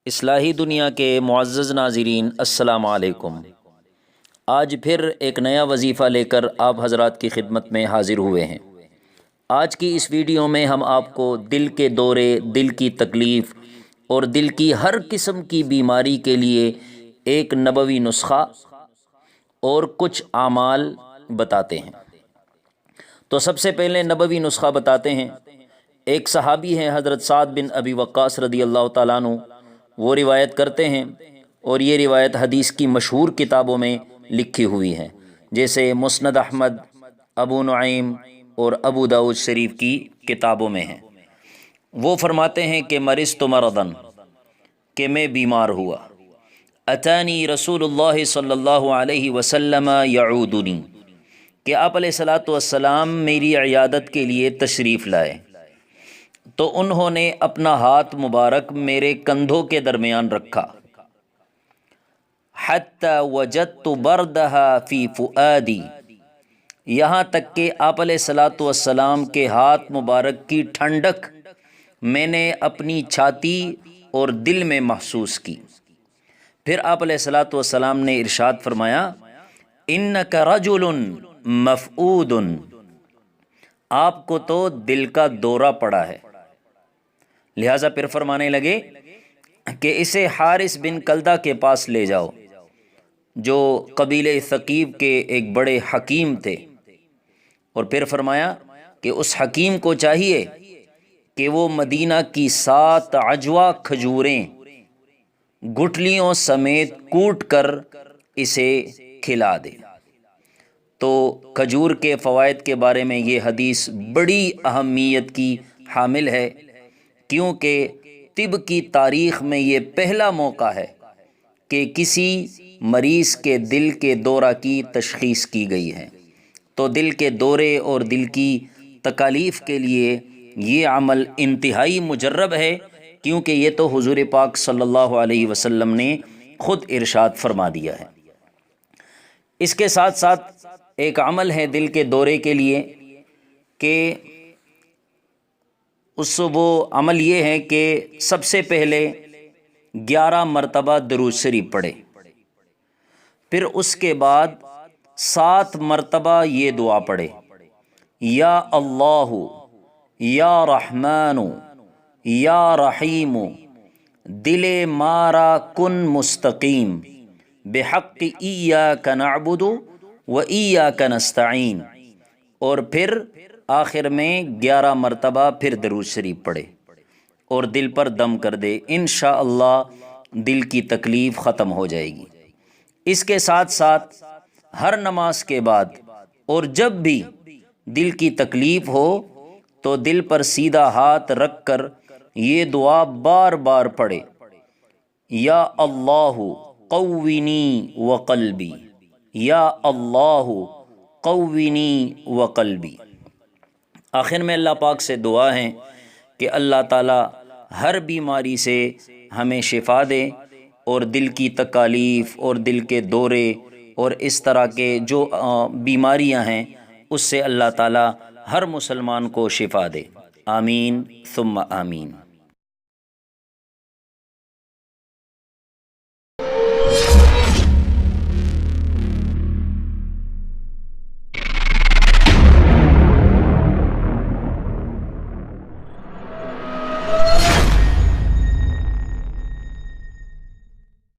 اصلاحی دنیا کے معزز ناظرین، السلام علیکم۔ آج پھر ایک نیا وظیفہ لے کر آپ حضرات کی خدمت میں حاضر ہوئے ہیں۔ آج کی اس ویڈیو میں ہم آپ کو دل کے دورے، دل کی تکلیف اور دل کی ہر قسم کی بیماری کے لیے ایک نبوی نسخہ اور کچھ اعمال بتاتے ہیں۔ تو سب سے پہلے نبوی نسخہ بتاتے ہیں۔ ایک صحابی ہیں حضرت سعد بن ابی وقاص رضی اللہ تعالیٰ عنہ، وہ روایت کرتے ہیں، اور یہ روایت حدیث کی مشہور کتابوں میں لکھی ہوئی ہے، جیسے مسند احمد، ابو نعیم اور ابو داؤد شریف کی کتابوں میں ہیں۔ وہ فرماتے ہیں کہ مرضت مرضاً، کہ میں بیمار ہوا، اتانی رسول اللہ صلی اللہ علیہ وسلم یعودنی، کہ آپ علیہ الصلاۃ والسلام میری عیادت کے لیے تشریف لائے، تو انہوں نے اپنا ہاتھ مبارک میرے کندھوں کے درمیان رکھا، حتی وجدت بردہا فی فؤادی، یہاں تک کہ آپ علیہ الصلاۃ والسلام کے ہاتھ مبارک کی ٹھنڈک میں نے اپنی چھاتی اور دل میں محسوس کی۔ پھر آپ علیہ الصلاۃ والسلام نے ارشاد فرمایا، انک رجل مفعود، آپ کو تو دل کا دورہ پڑا ہے۔ لہٰذا پھر فرمانے لگے کہ اسے حارث بن کلدہ کے پاس لے جاؤ، جو قبیلہ ثقیف کے ایک بڑے حکیم تھے، اور پھر فرمایا کہ اس حکیم کو چاہیے کہ وہ مدینہ کی 7 عجوہ کھجوریں گٹھلیوں سمیت کوٹ کر اسے کھلا دے۔ تو کھجور کے فوائد کے بارے میں یہ حدیث بڑی اہمیت کی حامل ہے، کیونکہ طب کی تاریخ میں یہ پہلا موقع ہے کہ کسی مریض کے دل کے دورہ کی تشخیص کی گئی ہے۔ تو دل کے دورے اور دل کی تکالیف کے لیے یہ عمل انتہائی مجرب ہے، کیونکہ یہ تو حضور پاک صلی اللہ علیہ وسلم نے خود ارشاد فرما دیا ہے۔ اس کے ساتھ ساتھ ایک عمل ہے دل کے دورے کے لیے، کہ وہ عمل یہ ہے کہ سب سے پہلے 11 مرتبہ درود شریف پڑھے، پھر اس کے بعد 7 مرتبہ یہ دعا پڑھے، یا اللہ یا رحمان یا رحیم دل مارا کن مستقیم بحق ایاک نعبد و ایاک نستعین، اور پھر آخر میں 11 مرتبہ پھر درود شریف پڑھے اور دل پر دم کر دے، انشاءاللہ دل کی تکلیف ختم ہو جائے گی۔ اس کے ساتھ ساتھ ہر نماز کے بعد اور جب بھی دل کی تکلیف ہو تو دل پر سیدھا ہاتھ رکھ کر یہ دعا بار بار پڑھے، یا اللہ قوینی وقلبی، یا اللہ قوینی وقلبی۔ آخر میں اللہ پاک سے دعا ہے کہ اللہ تعالی ہر بیماری سے ہمیں شفا دے، اور دل کی تکالیف اور دل کے دورے اور اس طرح کے جو بیماریاں ہیں اس سے اللہ تعالی ہر مسلمان کو شفا دے۔ آمین ثم آمین۔